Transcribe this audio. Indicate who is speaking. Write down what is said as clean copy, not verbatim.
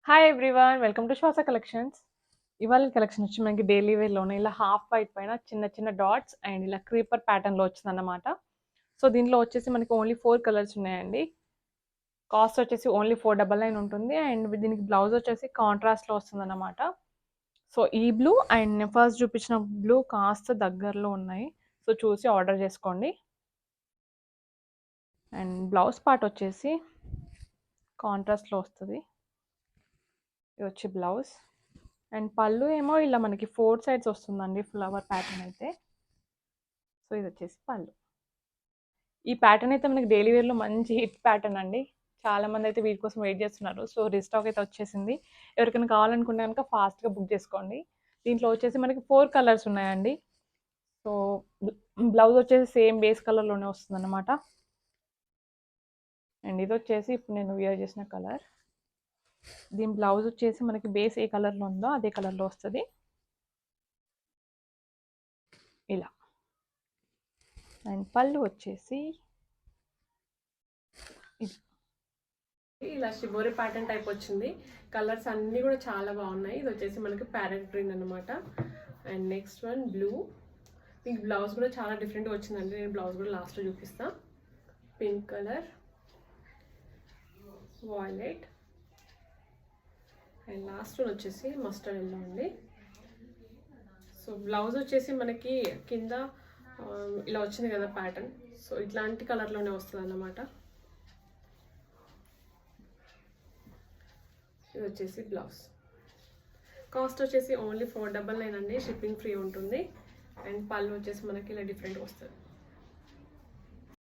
Speaker 1: Hi everyone, welcome to శ్వాస collections. ఇవాళ collection వచ్చి మనకి డైలీ వేర్లోనే ఇలా హాఫ్ వైట్ పైన చిన్న చిన్న డాట్స్ అండ్ ఇలా క్రీపర్ ప్యాటర్న్లో వచ్చిందన్నమాట. సో దీంట్లో వచ్చేసి మనకి ఓన్లీ 4 కలర్స్ ఉన్నాయండి. కాస్ట్ వచ్చేసి ఓన్లీ 499 ఉంటుంది అండ్ దీనికి బ్లౌజ్ వచ్చేసి కాంట్రాస్ట్లో వస్తుందన్నమాట. సో ఈ బ్లూ అండ్ ఫస్ట్ చూపించిన బ్లూ కాస్త దగ్గరలో ఉన్నాయి, సో చూసి ఆర్డర్ చేసుకోండి. అండ్ బ్లౌజ్ పార్ట్ వచ్చేసి కాంట్రాస్ట్లో వస్తుంది. ఇది వచ్చి బ్లౌజ్ అండ్ పళ్ళు ఏమో ఇలా మనకి 4 సైడ్స్ వస్తుందండి, ఫ్లవర్ ప్యాటర్న్ అయితే. సో ఇది వచ్చేసి పళ్ళు. ఈ ప్యాటర్న్ అయితే మనకి డైలీ వేర్లో మంచి హిట్ ప్యాటర్న్ అండి. చాలామంది అయితే వీటి కోసం వెయిట్ చేస్తున్నారు. సో రీస్టాక్ అయితే వచ్చేసింది. ఎవరికైనా కావాలనుకుంటే కనుక ఫాస్ట్గా బుక్ చేసుకోండి. దీంట్లో వచ్చేసి మనకి 4 కలర్స్ ఉన్నాయండి. సో బ్లౌజ్ వచ్చేసి సేమ్ బేస్ కలర్లోనే వస్తుంది అనమాట. అండ్ ఇది వచ్చేసి ఇప్పుడు నేను వేర్ చేసిన కలర్. దీని బ్లౌజ్ వచ్చేసి మనకి బేస్ ఏ కలర్లో ఉందో అదే కలర్లో వస్తుంది ఇలా. అండ్ పళ్ళు వచ్చేసి ఇది.
Speaker 2: ఇలా షిబోరి ప్యాటర్న్ టైప్ వచ్చింది. కలర్స్ అన్నీ కూడా చాలా బాగున్నాయి. ఇది వచ్చేసి మనకి ప్యారెట్ గ్రీన్ అనమాట. And next one blue. మీకు బ్లౌజ్ కూడా చాలా డిఫరెంట్గా వచ్చిందండి. నేను బ్లౌజ్ కూడా లాస్ట్లో చూపిస్తా. Pink colour, violet and last one వచ్చేసి మస్టర్డ్ ఎల్లో అండి. సో బ్లౌజ్ వచ్చేసి మనకి కింద ఇలా వచ్చింది కదా ప్యాటర్న్. సో ఇట్లాంటి కలర్లోనే వస్తుంది అన్నమాట. ఇది వచ్చేసి బ్లౌజ్. కాస్ట్ వచ్చేసి ఓన్లీ 499 అండి. షిప్పింగ్ ఫ్రీ ఉంటుంది. అండ్ పళ్ళు వచ్చేసి మనకి ఇలా డిఫరెంట్ వస్తుంది.